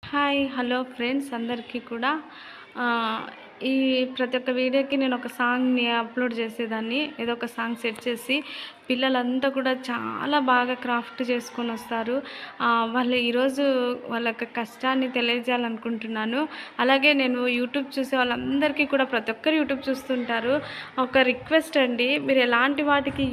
Hi! Hello friends అందరికీ కూడా. ఆహ్, ఈ ప్రతి ఒక్క వీడియోకి నేను ఒక సాంగ్‌ని అప్‌లోడ్ చేసేదాన్ని. ఏదో ఒక సాంగ్ సెట్ చేసి పిల్లలంతా కూడా చాలా బాగా క్రాఫ్ట్ చేసుకొనొస్తారు. వాళ్ళు ఈరోజు వాళ్ళ యొక్క కష్టాన్ని తెలియజేయాలనుకుంటున్నాను. అలాగే నేను యూట్యూబ్ చూసే వాళ్ళందరికీ కూడా ప్రతి ఒక్కరు యూట్యూబ్ చూస్తుంటారు. ఒక రిక్వెస్ట్ అండి. మీరు ఎలాంటి వాటికి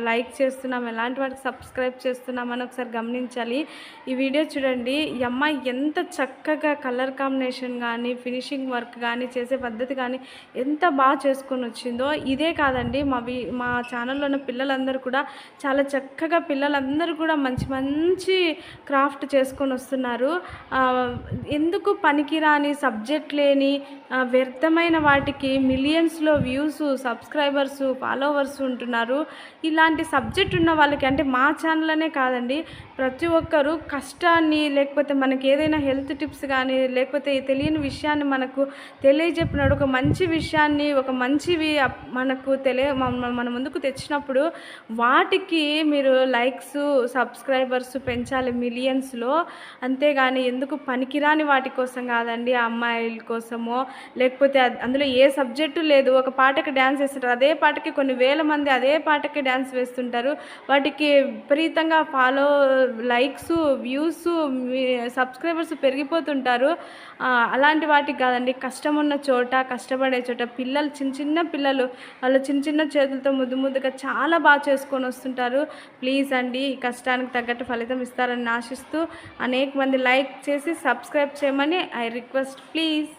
లైక్ చేస్తున్నాం, ఎలాంటి వాటికి సబ్స్క్రైబ్ చేస్తున్నామని ఒకసారి గమనించాలి. ఈ వీడియో చూడండి. ఈ అమ్మాయి ఎంత చక్కగా కలర్ కాంబినేషన్ గానీ, ఫినిషింగ్ వర్క్ గానీ, చేసే పద్ధతి గానీ ఎంత చేసుకొనొచ్చిందో. ఇదే కాదండి మా ఛానల్‌లో ఉన్న పిల్లలందరూ కూడా చాలా చక్కగా పిల్లలందరూ కూడా మంచి మంచి క్రాఫ్ట్ చేసుకొనొస్తున్నారు. ఎందుకు పనికిరాని సబ్జెక్ట్ లేని వ్యర్థమైన వాటికి మిలియన్స్‌లో వ్యూసు, సబ్స్క్రైబర్సు, ఫాలోవర్స్ ఉంటున్నారు. ఇలాంటి సబ్జెక్ట్ ఉన్న వాళ్ళకి అంటే మా ఛానల్ అనే కాదండి, ప్రతి ఒక్కరు కష్టాన్ని లేకపోతే మనకి ఏదైనా హెల్త్ టిప్స్ కానీ లేకపోతే తెలియని విషయాన్ని మనకు తెలియజెప్పినప్పుడు ఒక మంచి విషయాన్ని ఒక మంచివి మనకు మన ముందుకు తెచ్చినప్పుడు వాటికి మీరు లైక్స్ సబ్స్క్రైబర్స్ పెంచాలి మిలియన్స్లో. అంతేగాని ఎందుకు పనికిరాని వాటి కోసం కాదండి. ఆ అమ్మాయిల కోసమో లేకపోతే అందులో ఏ సబ్జెక్టు లేదు. ఒక పాటకి డ్యాన్స్ వేస్తుంటారు, అదే పాటకి కొన్ని వేల మంది అదే పాటకి డ్యాన్స్ వేస్తుంటారు. వాటికి విపరీతంగా లైక్స్ వ్యూస్ సబ్స్క్రైబర్స్ పెరిగిపోతుంటారు. అలాంటి వాటికి కాదండి, కష్టం ఉన్న చోట కష్టపడే చోట పిల్లలు చిన్న చిన్న పిల్లలు వాళ్ళు చిన్న చిన్న చేతులతో ముద్దుగా చాలా చేసుకొని వస్తుంటారు. ప్లీజ్ అండి, ఈ కష్టానికి తగ్గట్టు ఫలితం ఇస్తారని ఆశిస్తూ అనేక మంది లైక్ చేసి సబ్స్క్రైబ్ చేయమని ఐ రిక్వెస్ట్ ప్లీజ్.